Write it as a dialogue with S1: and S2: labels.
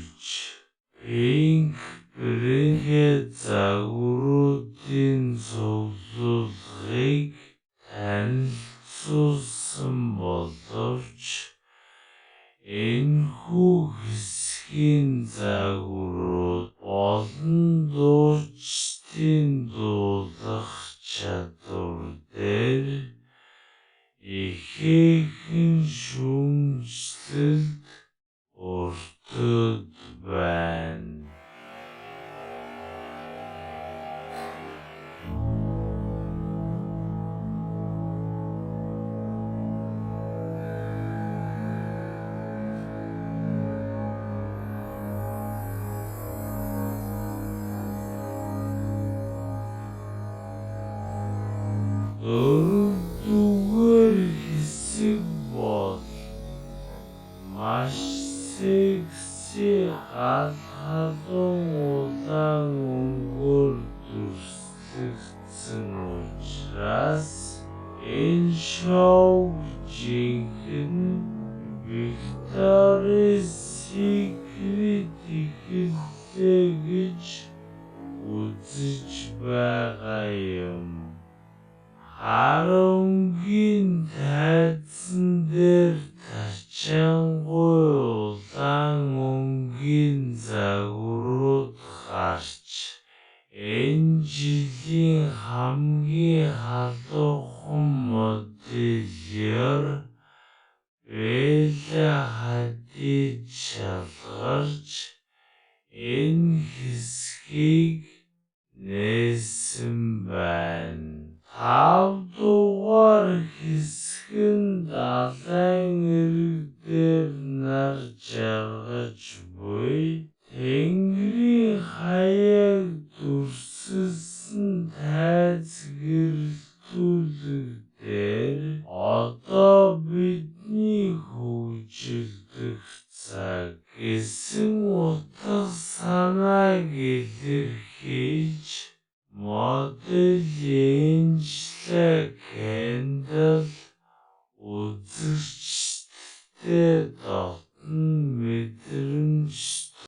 S1: ирж пинк бринхэ загваруудын цуглуулгыг танилцуулсан боловч энэхүү хэсгийн загварууд болон дуучдын дуулах чадвар дээр ихээхэн шүүмжлэлд өртөөд байна. Дөрөвдүгээр хэсэг бол маш секси гал халуун улаан өнгөөр дүрслэгдсэн учраас энэ шоуг жинхэнэ Victoria's Secret эхэллээ гэж үзэж байгаа юм. Харангийн тайзан дээр тачаангуй улаан өнгийн загварууд гарч энэ жилийн хамгийн халуухан модельер Белла Хадид шалгарч энэ хэсгийг нээсэн байна. 5 дугаар хэсэг нь далайн эрэг дээр нар жаргаж буй тэнгэрийн хаяаг дүрсэлсэн тайз гэрэлтүүлэг дээр одоо бидний хөгжилдөх цаг гэсэн утгаар